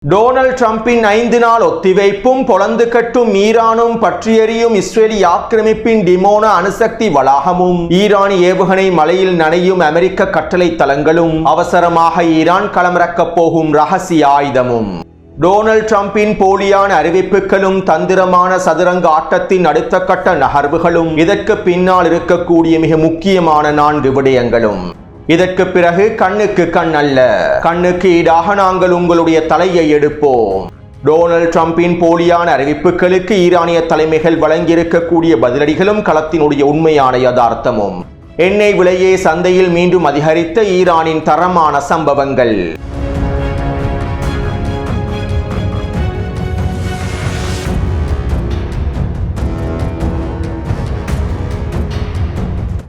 Donald ட்ரம்பின் 5 நாள் ஒத்திவைப்பும் பொளந்து கட்டும் ஈரானும் பற்றியெரியும் இஸ்ரேலிய ஆக்கிரமிப்பின் டிமோனா அணுசக்தி வளாகமும் ஈரானிய ஏவுகணை மலையில் நனையும் அமெரிக்க கட்டளை தளங்களும் அவசரமாக ஈரான் களமிறக்கப் போகும் ரகசிய ஆயுதமும் டொனால்ட் ட்ரம்பின் போலியான அறிவிப்புகளும் தந்திரமான சதுரங்க ஆட்டத்தின் அடுத்த கட்ட நகர்வுகளும் இதற்கு பின்னால் இருக்கக்கூடிய மிக முக்கியமான 4 விடயங்களும். இதற்கு பிறகு கண்ணுக்கு கண் அல்ல, கண்ணுக்கு ஈடாக நாங்கள் உங்களுடைய தலையை எடுப்போம். டொனால்ட் ட்ரம்பின் போலியான அறிவிப்புகளுக்கு ஈரானிய தலைமைகள் வழங்கியிருக்கக்கூடிய பதிலடிகளும் களத்தினுடைய உண்மையான யதார்த்தமும். எண்ணெய் விலையை சந்தையில் மீண்டும் அதிகரித்த ஈரானின் தரமான சம்பவங்கள்.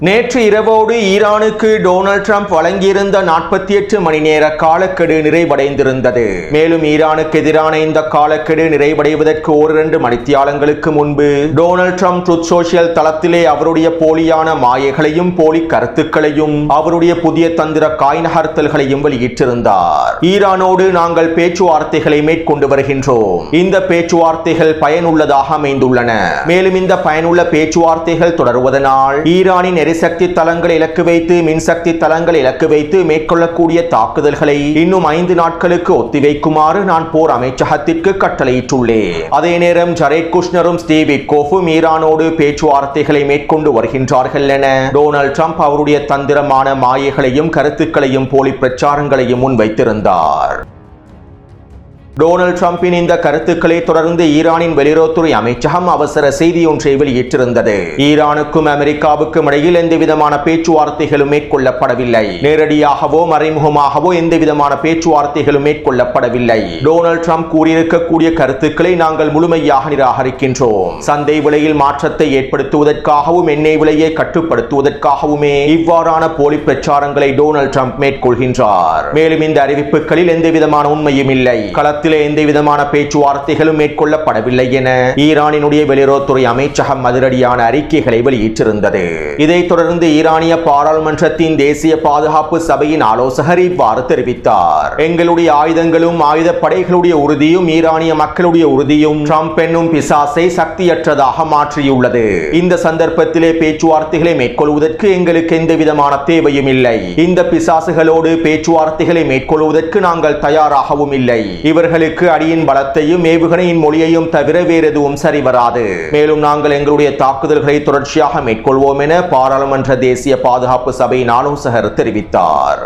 நேற்று இரவோடு ஈரானுக்கு டொனால்ட் ட்ரம்ப் வழங்கியிருந்த 48 மணி நேர காலக்கெடு நிறைவடைந்திருந்தது. மேலும் ஈரானுக்கு எதிரான இந்த காலக்கெடு நிறைவடைவதற்கு 1-2 மணித்தியாலங்களுக்கு முன்பு டொனால்ட் ட்ரம்ப் ட்ரூத் சோஷியல் தளத்திலே அவருடைய போலியான மாயைகளையும் போலி கருத்துக்களையும் அவருடைய புதிய தந்திர காய் நகர்த்தல்களையும் வெளியிட்டிருந்தார். ஈரானோடு நாங்கள் பேச்சுவார்த்தைகளை மேற்கொண்டு வருகின்றோம். இந்த பேச்சுவார்த்தைகள் பயனுள்ளதாக அமைந்துள்ளன. மேலும் இந்த பயனுள்ள பேச்சுவார்த்தைகள் தொடருவதனால் ஈரானின் எரிசக்தி தளங்களை இலக்கு வைத்து மின்சக்தி தளங்களை இலக்கு வைத்து மேற்கொள்ளக்கூடிய தாக்குதல்களை இன்னும் 5 நாட்களுக்கு ஒத்திவைக்குமாறு நான் போர் அமைச்சகத்திற்கு கட்டளையிட்டுள்ளேன். அதே நேரம் ஜரேட் குஷ்னரும் ஸ்டீவ் விட்கோஃபும் ஈரானோடு பேச்சுவார்த்தைகளை மேற்கொண்டு வருகின்றார்கள் என டொனால்ட் ட்ரம்ப் அவருடைய தந்திரமான மாயைகளையும் கருத்துக்களையும் போலி பிரச்சாரங்களையும் முன்வைத்திருந்தார். டொனால்ட் ட்ரம்பின் இந்த கருத்துக்களை தொடர்ந்து ஈரானின் வெளியுறவுத்துறை அமைச்சகம் அவசர செய்தி ஒன்றை வெளியிட்டிருந்தது. ஈரானுக்கும் அமெரிக்காவுக்கும் இடையில் எந்தவிதமான பேச்சுவார்த்தைகளும் மேற்கொள்ளப்படவில்லை. நேரடியாகவோ மறைமுகமாகவோ எந்தவிதமான பேச்சுவார்த்தைகளும் மேற்கொள்ளப்படவில்லை. டொனால்ட் ட்ரம்ப் கூறியிருக்கக்கூடிய கருத்துக்களை நாங்கள் முழுமையாக நிராகரிக்கின்றோம். சந்தை விலையில் மாற்றத்தை ஏற்படுத்துவதற்காகவும் எண்ணெய் விலையை கட்டுப்படுத்துவதற்காகவுமே இவ்வாறான போலி பிரச்சாரங்களை டொனால்ட் ட்ரம்ப் மேற்கொள்கின்றார். மேலும் இந்த அறிவிப்புகளில் எந்தவிதமான உண்மையும் இல்லை, எந்த விதமான பேச்சுவார்த்தைகளும் மேற்கொள்ளப்படவில்லை என ஈரானினுடைய வெளியுறவுத்துறை அமைச்சகம் அதிரடியான அறிக்கைகளை வெளியிட்டிருந்தது. இதைத் தொடர்ந்து ஈரானிய பாராளுமன்றத்தின் தேசிய பாதுகாப்பு சபையின் ஆலோசகர் இவ்வாறு தெரிவித்தார். எங்களுடைய ஆயுதங்களும் ஆயுத படைகளுடைய உறுதியும் ஈரானிய மக்களுடைய உறுதியும் ட்ரம்ப் என்னும் பிசாசை சக்தியற்றதாக மாற்றியுள்ளது. இந்த சந்தர்ப்பத்திலே பேச்சுவார்த்தைகளை மேற்கொள்வதற்கு எங்களுக்கு எந்த விதமான தேவையும் இல்லை. இந்த பிசாசுகளோடு பேச்சுவார்த்தைகளை மேற்கொள்வதற்கு நாங்கள் தயாராகவும் இல்லை. இவர்களுக்கு அடியின் பலத்தையும் ஏவுகணையின் மொழியையும் தவிர வேறு எதுவும் சரிவராது. மேலும் நாங்கள் எங்களுடைய தாக்குதல்களை தொடர்ச்சியாக மேற்கொள்வோம் என பாராளுமன்ற தேசிய பாதுகாப்பு சபையின் ஆலோசகர் தெரிவித்தார்.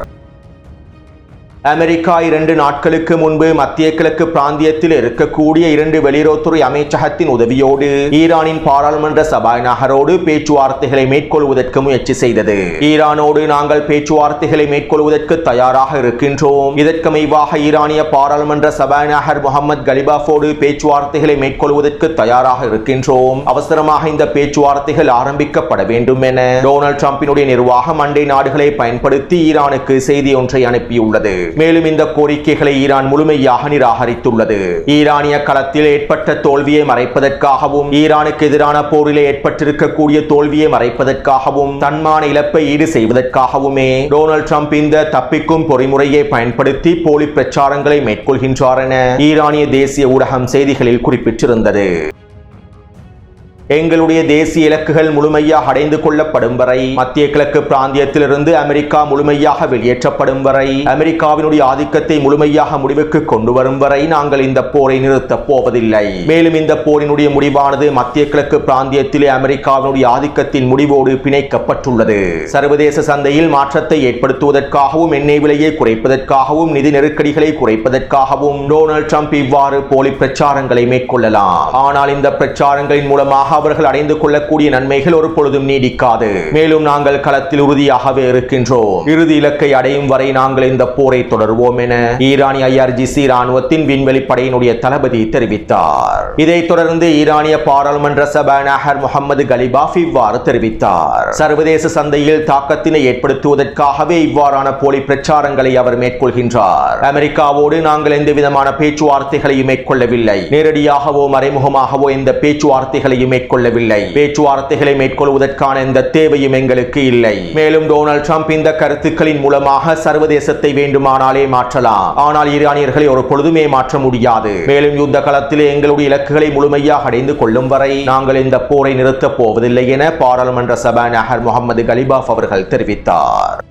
அமெரிக்கா 2 நாட்களுக்கு முன்பு மத்திய கிழக்கு பிராந்தியத்தில் இருக்கக்கூடிய 2 வெளியுறவுத்துறை அமைச்சகத்தின் உதவியோடு ஈரானின் பாராளுமன்ற சபாநாயகரோடு பேச்சுவார்த்தைகளை மேற்கொள்வதற்கு முயற்சி செய்தது. ஈரானோடு நாங்கள் பேச்சுவார்த்தைகளை மேற்கொள்வதற்கு தயாராக இருக்கின்றோம். இதற்கமைவாக ஈரானிய பாராளுமன்ற சபாநாயகர் முகமது கலிபாஃபோடு பேச்சுவார்த்தைகளை மேற்கொள்வதற்கு தயாராக இருக்கின்றோம். அவசரமாக இந்த பேச்சுவார்த்தைகள் ஆரம்பிக்கப்பட வேண்டும் என டொனால்ட் ட்ரம்பினுடைய நிர்வாகம் அண்டை நாடுகளை பயன்படுத்தி ஈரானுக்கு செய்தி ஒன்றை அனுப்பியுள்ளது. மேலும் இந்த கோரிக்கைகளை ஈரான் முழுமையாக நிராகரித்துள்ளது. ஈரானிய களத்தில் ஏற்பட்ட தோல்வியை மறைப்பதற்காகவும் ஈரானுக்கு எதிரான போரிலே ஏற்பட்டிருக்கக்கூடிய தோல்வியை மறைப்பதற்காகவும் தன்மான இழப்பை ஈடு செய்வதற்காகவுமே டொனால்ட் ட்ரம்ப் இந்த தப்பிக்கும் பொறிமுறையை பயன்படுத்தி போலி பிரச்சாரங்களை மேற்கொள்கின்றார் என ஈரானிய தேசிய ஊடகம் செய்திகளில் குறிப்பிட்டிருந்தது. எங்களுடைய தேசிய இலக்குகள் முழுமையாக அடைந்து கொள்ளப்படும் வரை, மத்திய கிழக்கு பிராந்தியத்திலிருந்து அமெரிக்கா முழுமையாக வெளியேற்றப்படும் வரை, அமெரிக்காவினுடைய ஆதிக்கத்தை முழுமையாக முடிவுக்கு கொண்டு வரும் வரை நாங்கள் இந்த போரை நிறுத்தப் போவதில்லை. மேலும் இந்த போரினுடைய முடிவானது மத்திய கிழக்கு பிராந்தியத்திலே அமெரிக்காவினுடைய ஆதிக்கத்தின் முடிவோடு பிணைக்கப்பட்டுள்ளது. சர்வதேச சந்தையில் மாற்றத்தை ஏற்படுத்துவதற்காகவும் எண்ணெய் விலையை குறைப்பதற்காகவும் நிதி நெருக்கடிகளை குறைப்பதற்காகவும் டொனால்ட் ட்ரம்ப் இவ்வாறு போலி பிரச்சாரங்களை மேற்கொள்ளலாம். ஆனால் இந்த பிரச்சாரங்களின் மூலமாக அவர்கள் அடைந்து கொள்ளக்கூடிய நன்மைகள் ஒரு பொழுதும் நீடிக்காது. மேலும் நாங்கள் களத்தில் உறுதியாகவே இருக்கின்றோம். இறுதி இலக்கை அடையும் வரை நாங்கள் இந்த போரை தொடருவோம் என ஈரானிய IRGC ராணுவத்தின் விண்வெளி படையினுடைய தளபதி தெரிவித்தார். இதைத் தொடர்ந்து ஈரானிய பாராளுமன்ற சபாநாயகர் முகமது கலிபாஃப் இவ்வாறு தெரிவித்தார். சர்வதேச சந்தையில் தாக்கத்தினை ஏற்படுத்துவதற்காகவே இவ்வாறான போலி பிரச்சாரங்களை அவர் மேற்கொள்கின்றார். அமெரிக்காவோடு நாங்கள் எந்த விதமான பேச்சுவார்த்தைகளையும் மேற்கொள்ளவில்லை. நேரடியாகவோ மறைமுகமாகவோ எந்த பேச்சுவார்த்தைகளையும் மேற்கொள்ளவில்லை. பேச்சுவார்த்தைகளை மேற்கொள்வதற்கான எந்த தேவையும் எங்களுக்கு இல்லை. மேலும் டொனால்ட் ட்ரம்ப் இந்த கருத்துக்களின் மூலமாக சர்வதேசத்தை வேண்டுமானாலே மாற்றலாம், ஆனால் ஈரானியர்களை ஒரு பொழுதுமே மாற்ற முடியாது. மேலும் யுத்த களத்திலே எங்களுடைய இலக்குகளை முழுமையாக அடைந்து கொள்ளும் வரை நாங்கள் இந்த போரை நிறுத்தப் போவதில்லை என பாராளுமன்ற சபாநாயகர் முகமது கலிபாஃப் அவர்கள் தெரிவித்தார்.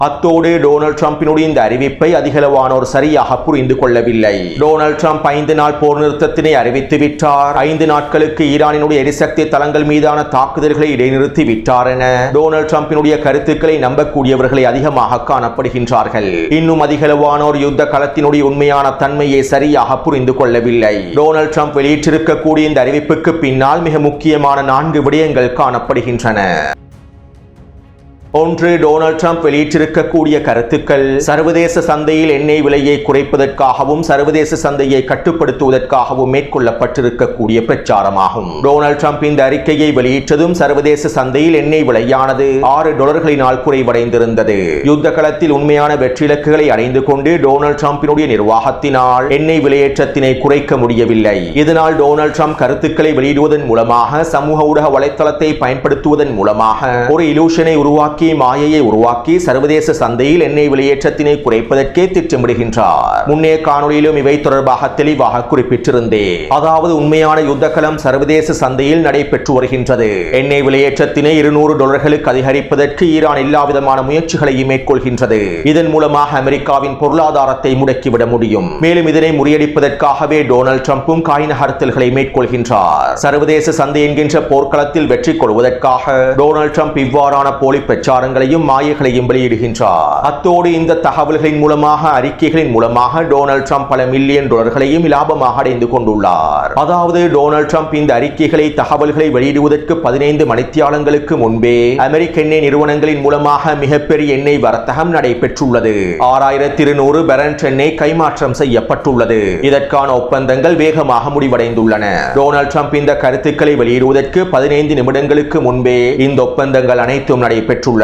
அத்தோடு டொனால்ட் ட்ரம்பினுடைய இந்த அறிவிப்பை அதிகளவானோர் சரியாக புரிந்து கொள்ளவில்லை. டொனால்ட் ட்ரம்ப் 5 நாள் போர் நிறுத்தத்தினை அறிவித்து விட்டார், 5 நாட்களுக்கு ஈரானினுடைய எரிசக்தி தளங்கள் மீதான தாக்குதல்களை இடைநிறுத்தி விட்டார் என டொனால்ட் ட்ரம்பினுடைய கருத்துக்களை நம்பக்கூடியவர்களை அதிகமாக காணப்படுகின்றார்கள். இன்னும் அதிகளவானோர் யுத்த களத்தினுடைய உண்மையான தன்மையை சரியாக புரிந்து கொள்ளவில்லை. டொனால்ட் ட்ரம்ப் வெளியிட்டிருக்கக்கூடிய இந்த அறிவிப்புக்கு பின்னால் மிக முக்கியமான 4 விடயங்கள் காணப்படுகின்றன. ஒன்று, டொனால்ட் ட்ரம்ப் வெளியிட்டிருக்கக்கூடிய கருத்துக்கள் சர்வதேச சந்தையில் எண்ணெய் விலையை குறைப்பதற்காகவும் சர்வதேச சந்தையை கட்டுப்படுத்துவதற்காகவும் மேற்கொள்ளப்பட்டிருக்கக்கூடிய பிரச்சாரமாகும். டொனால்ட் ட்ரம்ப் இந்த அறிக்கையை வெளியிட்டதும் சர்வதேச சந்தையில் எண்ணெய் விலையானது $6 குறைவடைந்திருந்தது. யுத்த களத்தில் உண்மையான வெற்றி இலக்குகளை அடைந்து கொண்டு டொனால்ட் ட்ரம்பினுடைய நிர்வாகத்தினால் எண்ணெய் விலையேற்றத்தினை குறைக்க முடியவில்லை. இதனால் டொனால்ட் ட்ரம்ப் கருத்துக்களை வெளியிடுவதன் மூலமாக சமூக ஊடக வலைத்தளத்தை பயன்படுத்துவதன் மூலமாக ஒரு இலூஷனை உருவாக்கி மாயையை உருவாக்கி சர்வதேச சந்தையில் எண்ணெய் விலையேற்றத்தினை குறைப்பதற்கே திட்டமிடுகின்றார். முன்னே காணொலியிலும் இவை தொடர்பாக தெளிவாக குறிப்பிட்டிருந்தேன். அதாவது உண்மையான யுத்தகலம் சர்வதேச சந்தையில் நடைபெற்று வருகின்றது. எண்ணெய் விலையேற்றத்தினை $200 அதிகரிப்பதற்கு ஈரான் எல்லாவிதமான முயற்சிகளையும் மேற்கொள்கின்றது. இதன் மூலமாக அமெரிக்காவின் பொருளாதாரத்தை முடக்கிவிட முடியும். மேலும் இதனை முறியடிப்பதற்காகவே டொனால்ட் ட்ரம்பும் காய் நகர்த்தல்களை மேற்கொள்கின்றார். சர்வதேச சந்தை என்கின்ற போர்க்களத்தில் வெற்றி கொள்வதற்காக டொனால்ட் ட்ரம்ப் இவ்வாறான போலி பிரச்சாரங்களையும் மாயைகளையும் வெளியிடுகின்றார். அத்தோடு இந்த தகவல்களின் மூலமாக அறிக்கைகளின் மூலமாக டொனால்ட் ட்ரம்ப் பல $1 மில்லியன் லாபமாக அடைந்து கொண்டுள்ளார். அதாவது டொனால்ட் ட்ரம்ப் இந்த அறிக்கைகளை தகவல்களை வெளியிடுவதற்கு 15 மணித்தியாலங்களுக்கு முன்பே அமெரிக்க எண்ணெய் நிறுவனங்களின் மூலமாக மிகப்பெரிய எண்ணெய் வர்த்தகம் நடைபெற்றுள்ளது. 6200 பேரல் எண்ணெய் கைமாற்றம் செய்யப்பட்டுள்ளது. இதற்கான ஒப்பந்தங்கள் வேகமாக முடிவடைந்துள்ளன. டொனால்ட் ட்ரம்ப் இந்த கருத்துக்களை வெளியிடுவதற்கு 15 நிமிடங்களுக்கு முன்பே இந்த ஒப்பந்தங்கள் அனைத்தும் நடைபெற்றுள்ளன.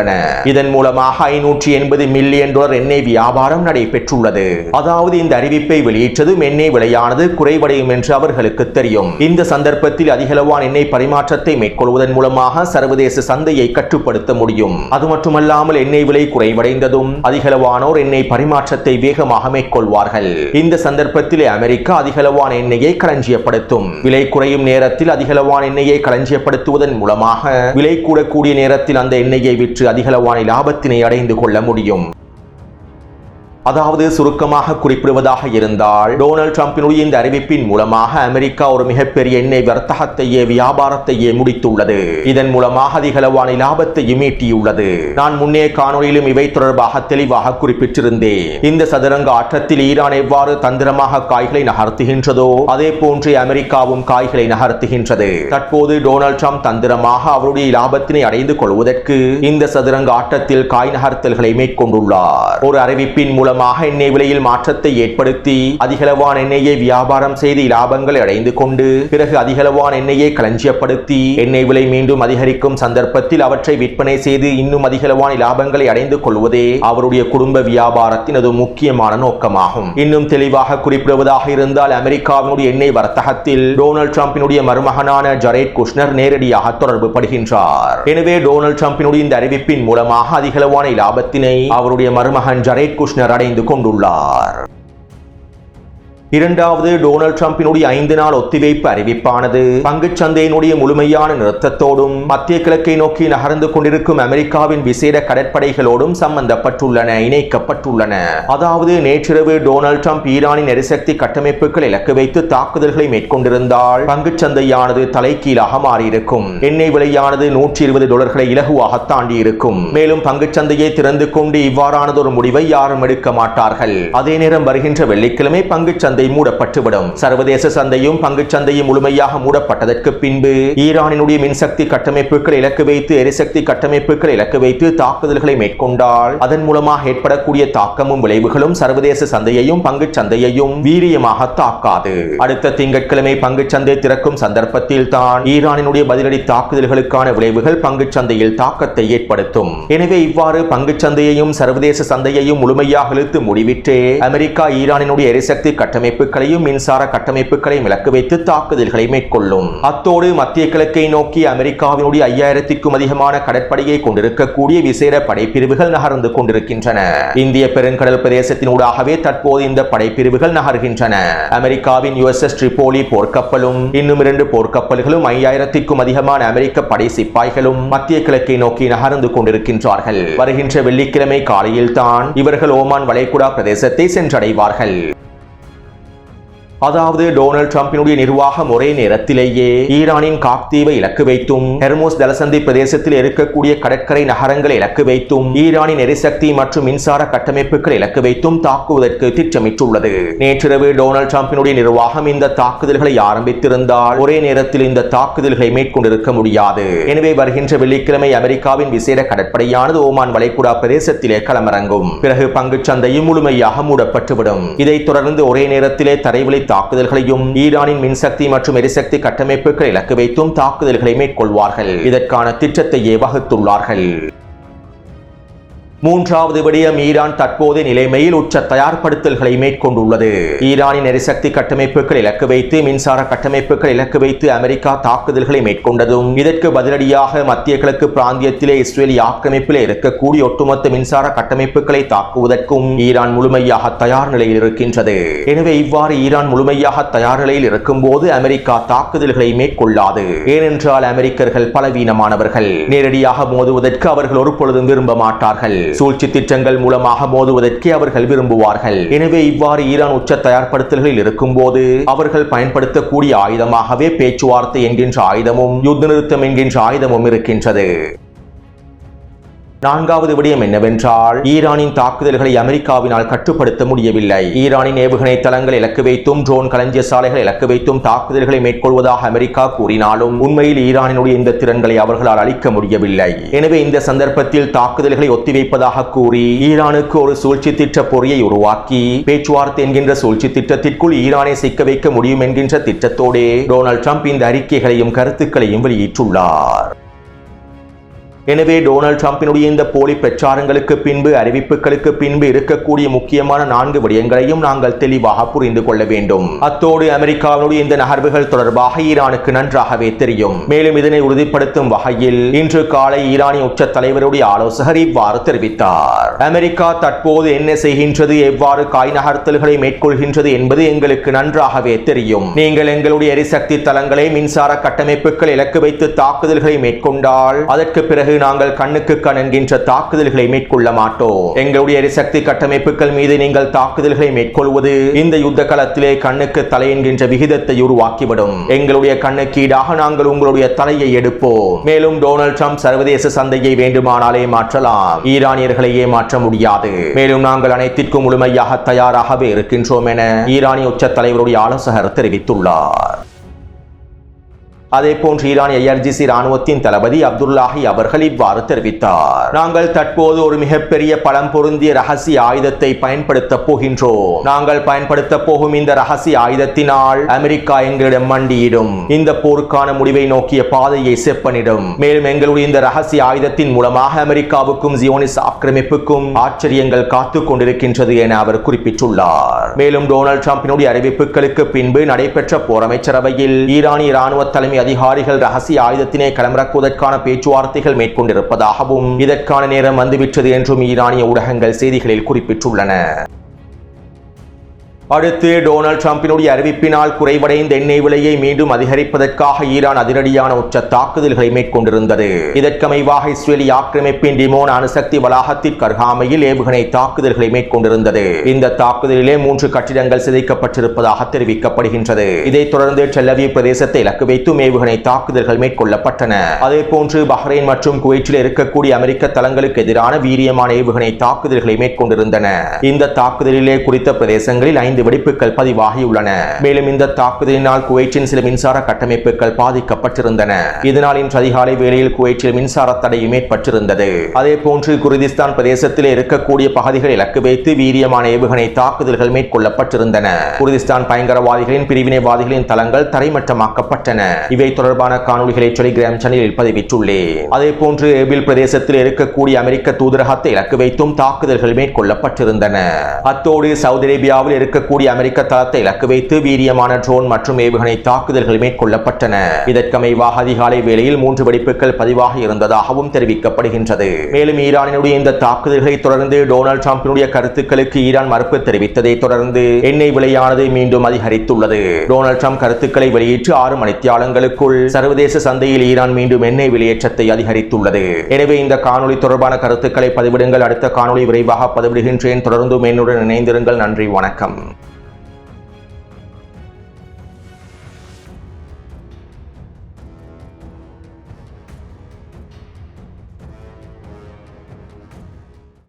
இதன் மூலமாக $580 மில்லியன் எண்ணெய் வியாபாரம் நடைபெற்றுள்ளது. அதாவது இந்த அறிவிப்பை வெளியிட்டதும் எண்ணெய் விலையானது குறைவடையும் என்று அவர்களுக்கு தெரியும். இந்த சந்தர்ப்பத்தில் அதிகளவான எண்ணெய் பரிமாற்றத்தை மேற்கொள்வதன் மூலமாக சர்வதேச சந்தையை கட்டுப்படுத்த முடியும். அது மட்டுமல்லாமல் எண்ணெய் விலை குறைவடைந்ததும் அதிகளவானோர் எண்ணெய் பரிமாற்றத்தை வேகமாக மேற்கொள்வார்கள். இந்த சந்தர்ப்பத்தில் அமெரிக்கா அதிகளவான எண்ணெயை களஞ்சியப்படுத்தும். விலை குறையும் நேரத்தில் அதிகளவான எண்ணெயை களஞ்சியப்படுத்துவதன் மூலமாக விலை கூடக்கூடிய நேரத்தில் அந்த எண்ணெயை விற்று அதிகளவான லாபத்தினை அடைந்து கொள்ள முடியும். அதாவது சுருக்கமாக குறிப்பிடுவதாக இருந்தால் டொனால்ட் ட்ரம்பினுடைய இந்த அறிவிப்பின் மூலமாக அமெரிக்கா ஒரு மிகப்பெரிய எண்ணெய் வர்த்தகத்தையே வியாபாரத்தையே முடித்துள்ளது. இதன் மூலமாக அதிகளவான லாபத்தையும் ஈட்டியுள்ளது. நான் முன்னே காணொலியிலும் இவை தொடர்பாக தெளிவாக குறிப்பிட்டிருந்தேன். இந்த சதுரங்க ஆட்டத்தில் ஈரான் எவ்வாறு தந்திரமாக காய்களை நகர்த்துகின்றதோ அதே போன்று அமெரிக்காவும் காய்களை நகர்த்துகின்றது. தற்போது டொனால்ட் ட்ரம்ப் தந்திரமாக அவருடைய லாபத்தினை அடைந்து கொள்வதற்கு இந்த சதுரங்க ஆட்டத்தில் காய் நகர்த்தல்களை மேற்கொண்டுள்ளார். ஒரு அறிவிப்பின் மூலம் எண்ணெய் விலையில் மாற்றத்தை ஏற்படுத்தி அதிகளவான எண்ணெயை வியாபாரம் செய்து லாபங்களை அடைந்து கொண்டு பிறகு அதிகளவான எண்ணெயை களஞ்சியப்படுத்தி எண்ணெய் விலை மீண்டும் அதிகரிக்கும் சந்தர்ப்பத்தில் அவற்றை விற்பனை செய்து இன்னும் அதிகளவான லாபங்களை அடைந்து கொள்வதே அவருடைய குடும்ப வியாபாரத்தின் அது முக்கியமான நோக்கமாகும். இன்னும் தெளிவாக குறிப்பிடுவதாக இருந்தால் அமெரிக்காவினுடைய எண்ணெய் வர்த்தகத்தில் டொனால்ட் ட்ரம்பினுடைய மருமகனான ஜரேட் குஷ்னர் நேரடியாக தொடர்பு படுகின்றார். எனவே டொனால்ட் ட்ரம்பினுடைய இந்த அறிவிப்பின் மூலமாக அதிகளவான லாபத்தினை அவருடைய மருமகன் ஜரேட் குஷ்னர் அடைந்து கொண்டுள்ளார். இரண்டாவது, டொனால்ட் ட்ரம்பினுடைய 5 நாள் ஒத்திவைப்பு அறிவிப்பானது பங்குச் சந்தையினுடைய முழுமையான நிறுத்தத்தோடும் மத்திய கிழக்கை நோக்கி நகர்ந்து கொண்டிருக்கும் அமெரிக்காவின் விசேட கடற்படைகளோடும் சம்பந்தப்பட்டுள்ளன, இணைக்கப்பட்டுள்ளன. அதாவது நேற்றிரவு டொனால்ட் ட்ரம்ப் ஈரானின் எரிசக்தி கட்டமைப்புகள் இலக்கு வைத்து தாக்குதல்களை மேற்கொண்டிருந்தால் பங்குச் சந்தையானது தலைகீழாக மாறியிருக்கும். எண்ணெய் விலையானது $120 இலகுவாக தாண்டி இருக்கும். மேலும் பங்குச் சந்தையை திறந்து கொண்டு இவ்வாறானது ஒரு முடிவை யாரும் எடுக்க மாட்டார்கள். அதே நேரம் வருகின்ற வெள்ளிக்கிழமை பங்குச் சந்தை மூடப்பட்டுவிடும். சர்வதேச சந்தையும் பங்குச் சந்தையும் முழுமையாக மூடப்பட்டதற்கு பின்பு ஈரானினுடைய மின்சக்தி கட்டமைப்புகள் இலக்கு வைத்து எரிசக்தி கட்டமைப்புகள் இலக்கு வைத்து தாக்குதல்களை மேற்கொண்டால் அதன் மூலமாக ஏற்படக்கூடிய தாக்கமும் விளைவுகளும் சர்வதேச சந்தையையும் பங்குச் சந்தையையும் வீரியமாக தாக்காது. அடுத்த திங்கட்கிழமை பங்குச் சந்தை திறக்கும் சந்தர்ப்பத்தில் தான் ஈரானினுடைய பதிலடி தாக்குதல்களுக்கான விளைவுகள் பங்குச் சந்தையில் தாக்கத்தை ஏற்படுத்தும். எனவே இவ்வாறு பங்குச் சந்தையையும் சர்வதேச சந்தையையும் முழுமையாக இழுத்து முடிவிட்டு அமெரிக்கா ஈரானினுடைய எரிசக்தி கட்டமைப்பு கட்டமைப்புகளையும் மின்சார கட்டமைப்புகளையும் இலக்கு வைத்து தாக்குதல்களை மேற்கொள்ளும். அத்தோடு மத்திய கிழக்கை நோக்கி அமெரிக்காவினுடைய 5000க்கும் அதிகமான கடற்படையை கொண்டிருக்கக்கூடிய விசேட படைப்பிரிவுகள் நகர்ந்து கொண்டிருக்கின்றன. இந்திய பெருங்கடல் பிரதேசத்தினூடாகவே தற்போது இந்த படைப்பிரிவுகள் நகர்கின்றன. அமெரிக்காவின் USS ட்ரிபோலி போர்க்கப்பலும் இன்னும் 2 போர்க்கப்பல்களும் 5000க்கும் அதிகமான அமெரிக்க படை சிப்பாய்களும் மத்திய கிழக்கை நோக்கி நகர்ந்து கொண்டிருக்கின்றார்கள். வருகின்ற வெள்ளிக்கிழமை காலையில் தான் இவர்கள் ஓமான் வளைகுடா பிரதேசத்தை சென்றடைவார்கள். அதாவது டொனால்ட் ட்ரம்பினுடைய நிர்வாகம் ஒரே நேரத்திலேயே ஈரானின் காக்தீவை இலக்கு வைத்தும் ஹெர்மோஸ் ஜலசந்தி பிரதேசத்தில் இருக்கக்கூடிய கடற்கரை நகரங்களை இலக்கு வைத்தும் ஈரானின் எரிசக்தி மற்றும் மின்சார கட்டமைப்புகளை இலக்கு வைத்தும் தாக்குவதற்கு திட்டமிட்டுள்ளது. நேற்றிரவு டொனால்ட் ட்ரம்பினுடைய நிர்வாகம் இந்த தாக்குதல்களை ஆரம்பித்திருந்தால் ஒரே நேரத்தில் இந்த தாக்குதல்களை மேற்கொண்டிருக்க முடியாது. எனவே வருகின்ற வெள்ளிக்கிழமை அமெரிக்காவின் விசேட கடற்படையானது ஓமான் வளைகுடா பிரதேசத்திலே களமிறங்கும். பிறகு பங்குச் சந்தையும் முழுமையாக மூடப்பட்டுவிடும். இதைத் தொடர்ந்து ஒரே நேரத்திலே தரைவழி தாக்குதல்களையும் ஈரானின் மின்சக்தி மற்றும் எரிசக்தி கட்டமைப்புகளை இலக்கு வைத்தும் தாக்குதல்களை மேற்கொள்வார்கள். இதற்கான திட்டத்தையே வகுத்துள்ளார்கள். மூன்றாவது விடயம், ஈரான் தற்போது நிலைமையில் உச்ச தயார்படுத்தல்களை மேற்கொண்டுள்ளது. ஈரானின் எரிசக்தி கட்டமைப்புகள் இலக்கு வைத்து மின்சார கட்டமைப்புகள் இலக்கு வைத்து அமெரிக்கா தாக்குதல்களை மேற்கொண்டதும் இதற்கு பதிலடியாக மத்திய கிழக்கு பிராந்தியத்திலே இஸ்ரேலிய ஆக்கிரமிப்பிலே இருக்கக்கூடிய ஒட்டுமொத்த மின்சார கட்டமைப்புகளை தாக்குவதற்கும் ஈரான் முழுமையாக தயார் நிலையில் இருக்கின்றது. எனவே இவ்வாறு ஈரான் முழுமையாக தயார் நிலையில் இருக்கும் போது அமெரிக்கா தாக்குதல்களை மேற்கொள்ளாது. ஏனென்றால் அமெரிக்கர்கள் பலவீனமானவர்கள். நேரடியாக மோதுவதற்கு அவர்கள் ஒரு பொழுதும் விரும்ப மாட்டார்கள். சூழ்ச்சி திட்டங்கள் மூலமாக மோதுவதற்கு அவர்கள் விரும்புவார்கள். எனவே இவ்வாறு ஈரான் உச்ச தயார்படுத்தல்களில் இருக்கும் போது அவர்கள் பயன்படுத்தக்கூடிய ஆயுதமாகவே பேச்சுவார்த்தை என்கின்ற ஆயுதமும் யுத்த நிறுத்தம் என்கின்ற ஆயுதமும் இருக்கின்றது. நான்காவது விடயம் என்னவென்றால், ஈரானின் தாக்குதல்களை அமெரிக்காவினால் கட்டுப்படுத்த முடியவில்லை. ஈரானின் ஏவுகணை தளங்களை இலக்கு வைத்தும் ட்ரோன் களஞ்சிய சாலைகளை இலக்கு வைத்தும் தாக்குதல்களை மேற்கொள்வதாக அமெரிக்கா கூறினாலும் உண்மையில் ஈரானினுடைய இந்த திறன்களை அவர்களால் அளிக்க முடியவில்லை. எனவே இந்த சந்தர்ப்பத்தில் தாக்குதல்களை ஒத்திவைப்பதாக கூறி ஈரானுக்கு ஒரு சூழ்ச்சி திட்ட பொறியை உருவாக்கி பேச்சுவார்த்தை என்கின்ற சூழ்ச்சி திட்டத்திற்குள் ஈரானை சிக்க வைக்க முடியும் என்கின்ற திட்டத்தோடு டொனால்ட் ட்ரம்ப் இந்த அறிக்கைகளையும் கருத்துக்களையும் வெளியிட்டுள்ளார். எனவே டொனால்ட் ட்ரம்பினுடைய இந்த போலி பிரச்சாரங்களுக்கு பின்பு அறிவிப்புகளுக்கு பின்பு இருக்கக்கூடிய முக்கியமான 4 விடயங்களையும் நாங்கள் தெளிவாக புரிந்து கொள்ள வேண்டும். அத்தோடு அமெரிக்காவினுடைய இந்த நகர்வுகள் தொடர்பாக ஈரானுக்கு நன்றாகவே தெரியும். மேலும் இதனை உறுதிப்படுத்தும் வகையில் இன்று காலை ஈரானிய உச்ச தலைவருடைய ஆலோசகர் இவ்வாறு தெரிவித்தார். அமெரிக்கா தற்போது என்ன செய்கின்றது, எவ்வாறு காய் நகர்த்தல்களை மேற்கொள்கின்றது என்பது எங்களுக்கு நன்றாகவே தெரியும். நீங்கள் எங்களுடைய எரிசக்தி தளங்களை மின்சார கட்டமைப்புகள் இலக்கு வைத்து தாக்குதல்களை மேற்கொண்டால் அதற்கு பிறகு நாங்கள் கண்ணுக்கு கண் என்கின்ற தாக்குதல்களை மேற்கொள்ள மாட்டோம். எங்களுடைய எரிசக்தி கட்டமைப்புகள் மீது நீங்கள் தாக்குதல்களை மேற்கொள்வது இந்த யுத்த களத்திலே கண்ணுக்கு தலை என்கின்ற விகிதத்தை உருவாக்கிவிடும். எங்களுடைய கண்ணுக்கு ஈடாக நாங்கள் உங்களுடைய தலையை எடுப்போம். மேலும் டொனால்ட் ட்ரம்ப் சர்வதேச சந்தையை வேண்டுமானாலே மாற்றலாம், ஈரானியர்களையே மாற்ற முடியாது. மேலும் நாங்கள் அனைத்திற்கும் முழுமையாக தயாராகவே இருக்கின்றோம் என ஈரானிய உச்ச தலைவருடைய ஆலோசகர் தெரிவித்துள்ளார். அதே போன்று ஈரானிய IRGC ராணுவத்தின் தளபதி அப்துல்லாஹி அவர்கள் இவ்வாறு தெரிவித்தார். நாங்கள் தற்போது ஒரு மிகப்பெரிய பலம் பொருந்திய ரகசிய ஆயுதத்தை பயன்படுத்த போகின்றோம். நாங்கள் பயன்படுத்த போகும் இந்த ரகசிய ஆயுதத்தினால் அமெரிக்கா எங்களிடம் மண்டியிடும். இந்த போருக்கான முடிவை நோக்கிய பாதையை செப்பனிடும். மேலும் எங்களுடைய இந்த ரகசிய ஆயுதத்தின் மூலமாக அமெரிக்காவுக்கும் ஜியோனிஸ் ஆக்கிரமிப்புக்கும் ஆச்சரியங்கள் காத்து கொண்டிருக்கின்றது என அவர் குறிப்பிட்டுள்ளார். மேலும் டொனால்ட் ட்ரம்பினுடைய அறிவிப்புகளுக்கு பின்பு நடைபெற்ற போர் அமைச்சரவையில் ஈரானிய ராணுவ தலைமை அதிகாரிகள் ரகசிய ஆயுதத்தினை களமிறக்குவதற்கான பேச்சுவார்த்தைகள் மேற்கொண்டிருப்பதாகவும் இதற்கான நேரம் வந்துவிட்டது என்றும் ஈரானிய ஊடகங்கள் செய்திகளில் குறிப்பிட்டுள்ளன. அடுத்து டொனால்ட் ட்ரம்பினுடைய அறிவிப்பினால் குறைவடைந்த எண்ணெய் விலையை மீண்டும் அதிகரிப்பதற்காக ஈரான் அதிரடியான உச்ச தாக்குதல்களை மேற்கொண்டிருந்தது. இதற்கமைவாக இஸ்ரேலிய ஆக்கிரமிப்பின் டிமோன் அணுசக்தி வளாகத்திற்கு அருகாமையில் ஏவுகணை தாக்குதல்களை மேற்கொண்டிருந்தது. இந்த தாக்குதலிலே 3 கட்டிடங்கள் சிதைக்கப்பட்டிருப்பதாக தெரிவிக்கப்படுகின்றது. இதைத் தொடர்ந்து டெல் அவீவ் பிரதேசத்தை இலக்கு வைத்தும் ஏவுகணை தாக்குதல்கள் மேற்கொள்ளப்பட்டன. அதே போன்று பஹ்ரைன் மற்றும் குவைத்தில் இருக்கக்கூடிய அமெரிக்க தளங்களுக்கு எதிரான வீரியமான ஏவுகணை தாக்குதல்களை மேற்கொண்டிருந்தன. இந்த தாக்குதலிலே குறித்த பிரதேசங்களில் 5 வெடிப்புகள் பதிவாகியுள்ளன. மேலும் இந்த தாக்குதலினால் குவைத்தின் சில மின்சார கட்டமைப்புகள் பாதிக்கப்பட்டிருந்தன. இதனால் இன்று அதிகாலை வேளையில் குவைத்தில் மின்சார தடையும் ஏற்பட்டிருந்தது. அதே போன்று குர்திஸ்தான் பிரதேசத்தில் இருக்கக்கூடிய பகுதிகளை இலக்கு வைத்து வீரியமான ஏவுகணை தாக்குதல்கள் மேற்கொள்ளப்பட்டிருந்தன. குர்திஸ்தான் பயங்கரவாதிகளின் பிரிவினைவாதிகளின் தளங்கள் தரைமட்டமாக்கப்பட்டன. இவை தொடர்பான காணொலிகளை டெலிகிராம் சேனலில் பதிவிட்டுள்ளேன். அதே போன்று ஏபில் பிரதேசத்தில் இருக்கக்கூடிய அமெரிக்க தூதரகத்தை இலக்கு வைத்தும் தாக்குதல்கள் மேற்கொள்ளப்பட்டிருந்தன. அத்தோடு சவுதி அரேபியாவில் இருக்க இருக்கக்கூடிய அமெரிக்க தளத்தை இலக்கு வைத்து வீரியமான ட்ரோன் மற்றும் ஏவுகணை தாக்குதல்கள் மேற்கொள்ளப்பட்டன. இதற்கமைவாக அதிகாலை வேளையில் 3 வெடிப்புகள் பதிவாக இருந்ததாகவும் தெரிவிக்கப்படுகின்றது. மேலும் ஈரானினுடைய இந்த தாக்குதல்களை தொடர்ந்து டொனால்ட் டிரம்பினுடைய கருத்துக்களுக்கு ஈரான் மறுப்பு தெரிவித்ததை தொடர்ந்து எண்ணெய் விலையானது மீண்டும் அதிகரித்துள்ளது. டொனால்ட் டிரம்ப் கருத்துக்களை வெளியிட்டு 6 மணித்தியாலங்களுக்குள் சர்வதேச சந்தையில் ஈரான் மீண்டும் எண்ணெய் விலையேற்றத்தை அதிகரித்துள்ளது. எனவே இந்த காணொலி தொடர்பான கருத்துக்களை பதிவிடுங்கள். அடுத்த காணொலி விரைவாக பதிவிடுகின்றேன். தொடர்ந்து என்னுடன் இணைந்திருங்கள். நன்றி, வணக்கம்.